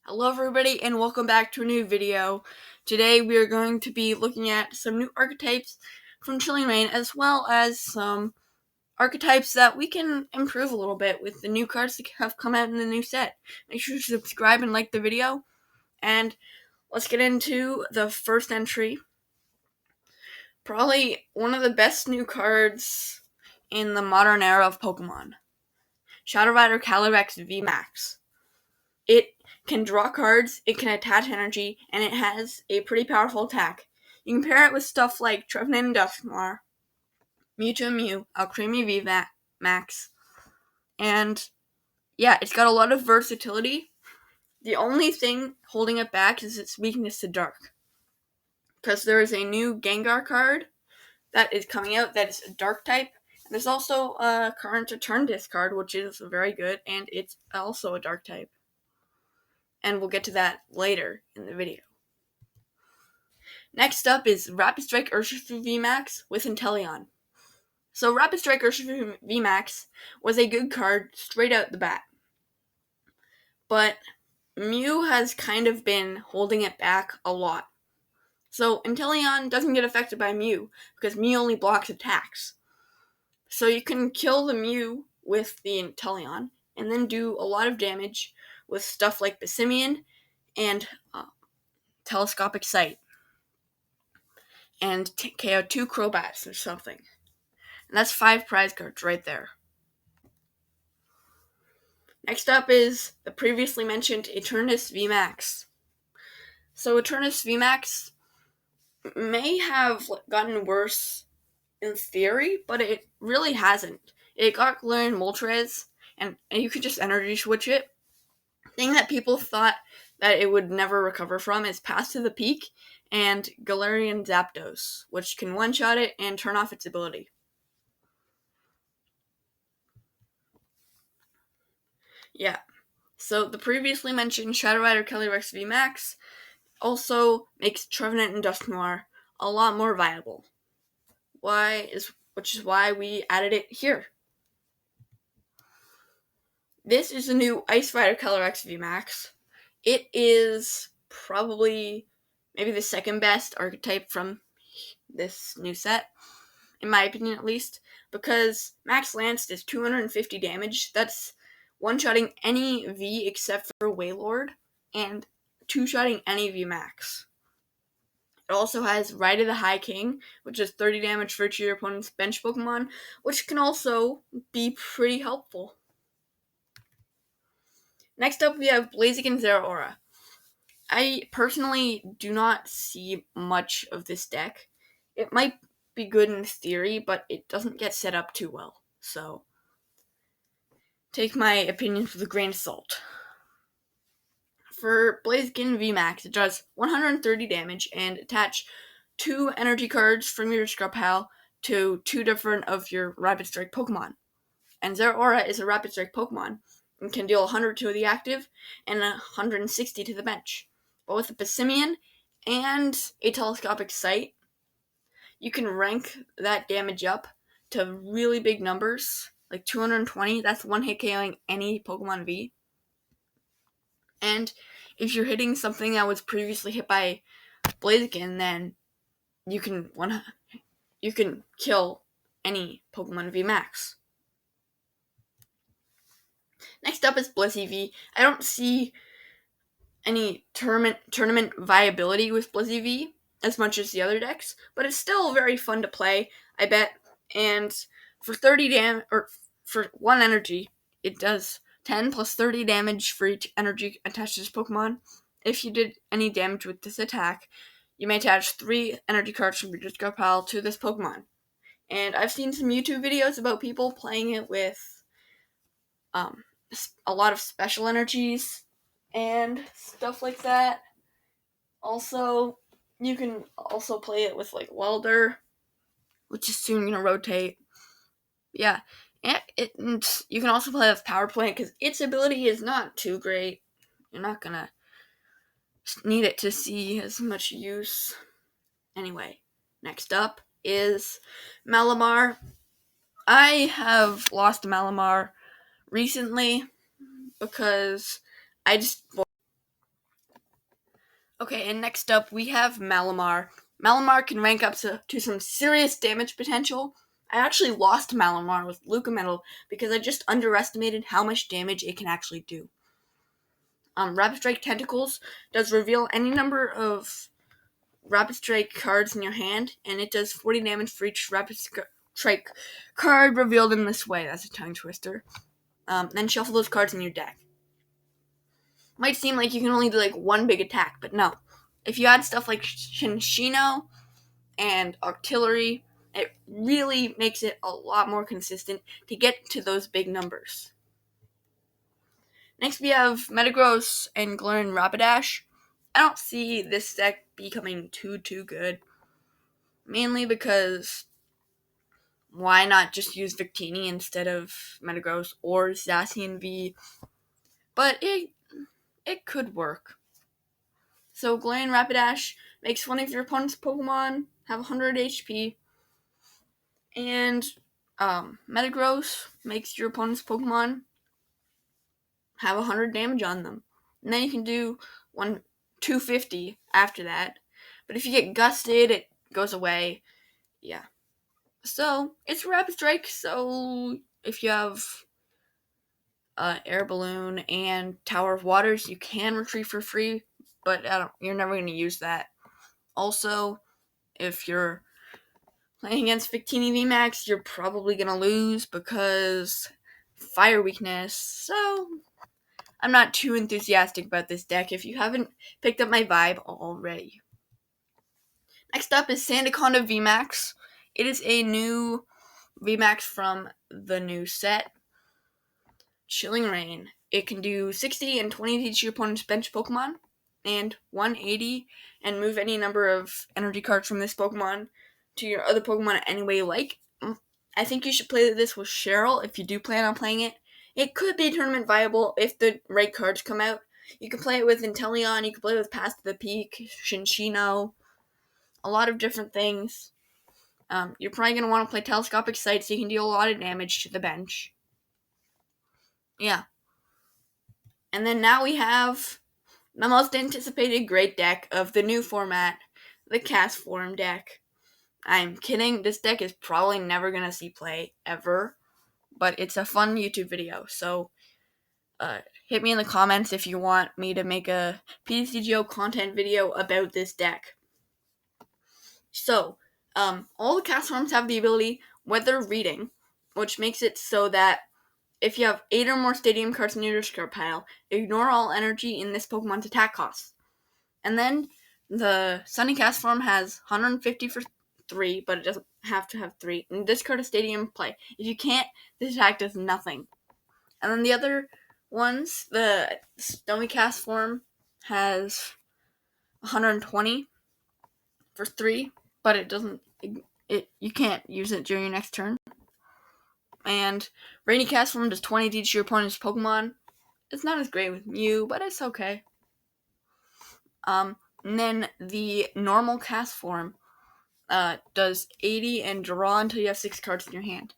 Hello everybody and welcome back to a new video. Today we are going to be looking at some new archetypes from Chilling Reign, as well as some archetypes that we can improve a little bit with the new cards that have come out in the new set. Make sure to subscribe and like the video, and let's get into the first entry. Probably one of the best new cards in the modern era of Pokemon. Shadow Rider Calyrex VMAX. It can draw cards, it can attach energy, and it has a pretty powerful attack. You can pair it with stuff like Trevenant and Dusknoir, Mewtwo and Mew, Alcremie VMAX, and yeah, it's got a lot of versatility. The only thing holding it back is its weakness to Dark, because there is a new Gengar card that is coming out that is a Dark type. There's also a current Return Disc card, which is very good, and it's also a Dark type. And we'll get to that later in the video. Next up is Rapid Strike Urshifu VMAX with Inteleon. So Rapid Strike Urshifu VMAX was a good card straight out the bat. But Mew has kind of been holding it back a lot. So Inteleon doesn't get affected by Mew, because Mew only blocks attacks. So you can kill the Mew with the Inteleon, and then do a lot of damage with stuff like Passimian and Telescopic Sight, and KO 2 Crobats or something. And that's 5 prize cards right there. Next up is the previously mentioned Eternus VMAX. So Eternus VMAX may have gotten worse in theory, but it really hasn't. It got Galarian Moltres, and you could just energy switch it. The thing that people thought that it would never recover from is Pass to the Peak and Galarian Zapdos, which can one-shot it and turn off its ability. Yeah, so the previously mentioned Shadow Rider Calyrex VMAX also makes Trevenant and Dusknoir a lot more viable. Which is why we added it here. This is the new Ice Rider Calyrex VMAX. It is probably maybe the second best archetype from this new set, in my opinion at least, because Max Lance does 250 damage. That's one-shotting any V except for Wailord, and two-shotting any VMAX. It also has Ride of the High King, which does 30 damage for each of your opponent's bench Pokemon, which can also be pretty helpful. Next up, we have Blaziken Zeraora. I personally do not see much of this deck. It might be good in theory, but it doesn't get set up too well. So, take my opinions with a grain of salt. For Blaziken VMAX, it does 130 damage and attach 2 energy cards from your discard pile to 2 different of your Rapid Strike Pokemon. And Zeraora is a Rapid Strike Pokemon and can deal 100 to the active and 160 to the bench. But with a Passimian and a Telescopic Sight, you can rank that damage up to really big numbers, like 220. That's one hit KOing any Pokemon V. And if you're hitting something that was previously hit by Blaziken, then you can kill any Pokemon VMAX. Next up is Blissey V. I don't see any tournament viability with Blissey V as much as the other decks, but it's still very fun to play, I bet. And for 30 damage, or for 1 energy, it does 10 plus 30 damage for each energy attached to this Pokemon. If you did any damage with this attack, you may attach 3 energy cards from your discard pile to this Pokemon. And I've seen some YouTube videos about people playing it with a lot of special energies and stuff like that. Also, you can also play it with like Welder, which is soon going to rotate. Yeah, and you can also play with Power Plant because its ability is not too great. You're not going to need it to see as much use. Anyway, next up is Malamar. I have lost Malamar recently because I just Okay, and next up we have Malamar. Malamar can rank up to some serious damage potential. I actually lost Malamar with Luca Metal because I just underestimated how much damage it can actually do. Rapid Strike Tentacles does reveal any number of Rapid Strike cards in your hand, and it does 40 damage for each Rapid Strike card revealed in this way. That's a tongue twister. Then shuffle those cards in your deck. Might seem like you can only do like one big attack, but no. If you add stuff like Shinshino and Artillery, it really makes it a lot more consistent to get to those big numbers. Next we have Metagross and Galarian Rapidash. I don't see this deck becoming too good. Mainly because why not just use Victini instead of Metagross or Zacian V? But it could work. So Galarian Rapidash makes one of your opponent's Pokemon have 100 HP, and Metagross makes your opponent's Pokemon have 100 damage on them. And then you can do 250 after that. But if you get gusted, it goes away. Yeah. So, it's Rapid Strike, so if you have Air Balloon and Tower of Waters, you can retrieve for free, but you're never going to use that. Also, if you're playing against Victini VMAX, you're probably going to lose because Fire Weakness, so I'm not too enthusiastic about this deck if you haven't picked up my vibe already. Next up is Sandaconda VMAX. It is a new VMAX from the new set, Chilling Reign. It can do 60 and 20 to each your opponent's bench Pokemon, and 180 and move any number of energy cards from this Pokemon to your other Pokemon any way you like. I think you should play this with Cheryl if you do plan on playing it. It could be tournament viable if the right cards come out. You can play it with Inteleon, you can play it with Pass to the Peak, Shinshino, a lot of different things. You're probably going to want to play Telescopic Sight so you can deal a lot of damage to the bench. Yeah. And then now we have the most anticipated great deck of the new format, the Cast Form deck. I'm kidding, this deck is probably never going to see play, ever. But it's a fun YouTube video, so hit me in the comments if you want me to make a PTCGO content video about this deck. So, all the cast forms have the ability Weather Reading, which makes it so that if you have 8 or more Stadium cards in your discard pile, ignore all energy in this Pokemon's attack costs. And then the Sunny cast form has 150 for 3, but it doesn't have to have 3. And discard a Stadium play. If you can't, this attack does nothing. And then the other ones, the Stony cast form has 120 for 3, but it doesn't. You can't use it during your next turn. And Rainy cast form does 20 to each your opponent's Pokemon. It's not as great with Mew, but it's okay. And then the normal cast form does 80 and draw until you have 6 cards in your hand.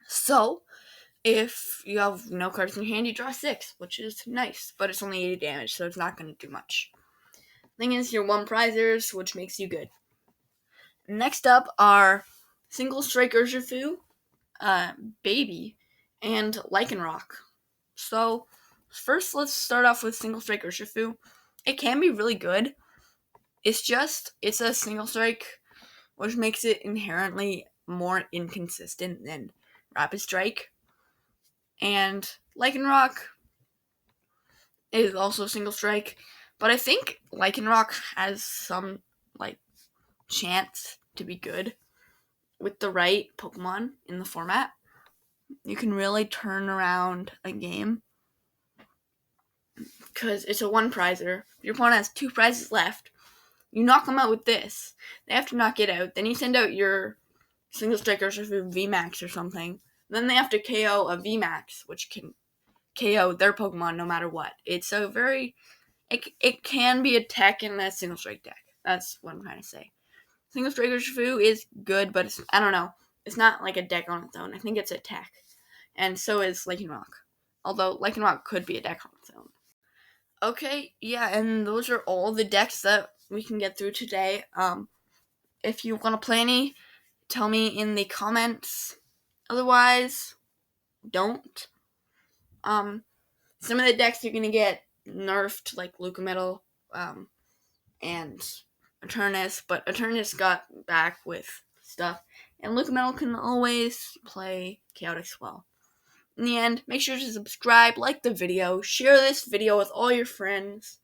So, if you have no cards in your hand, you draw 6, which is nice, but it's only 80 damage, so it's not going to do much. Thing is, you're 1 prizers, which makes you good. Next up are Single Strike Urshifu, Baby, and Lycanroc. So, first let's start off with Single Strike Urshifu. It can be really good. It's a Single Strike, which makes it inherently more inconsistent than Rapid Strike. And Lycanroc is also Single Strike, but I think Lycanroc has some, chance to be good with the right Pokemon in the format. You can really turn around a game because it's a 1 prizer. Your opponent has 2 prizes left. You knock them out with this. They have to knock it out. Then you send out your Single Strikers or VMAX or something. Then they have to KO a VMAX, which can KO their Pokemon no matter what. It's a very... It can be a tech in a Single Strike deck. That's what I'm trying to say. Single Strike Urshifu is good, but I don't know. It's not like a deck on its own. I think it's a tech. And so is Lycanroc. Although Lycanroc could be a deck on its own. Okay, yeah, and those are all the decks that we can get through today. If you want to play any, tell me in the comments. Otherwise, don't. Some of the decks you're gonna get nerfed, like Luca Metal, and Eternus, but Eternus got back with stuff, and Luca Metal can always play Chaotic Swell. In the end, make sure to subscribe, like the video, share this video with all your friends,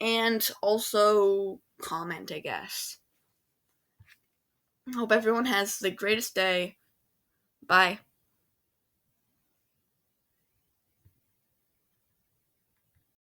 and also comment, I guess. Hope everyone has the greatest day. Bye.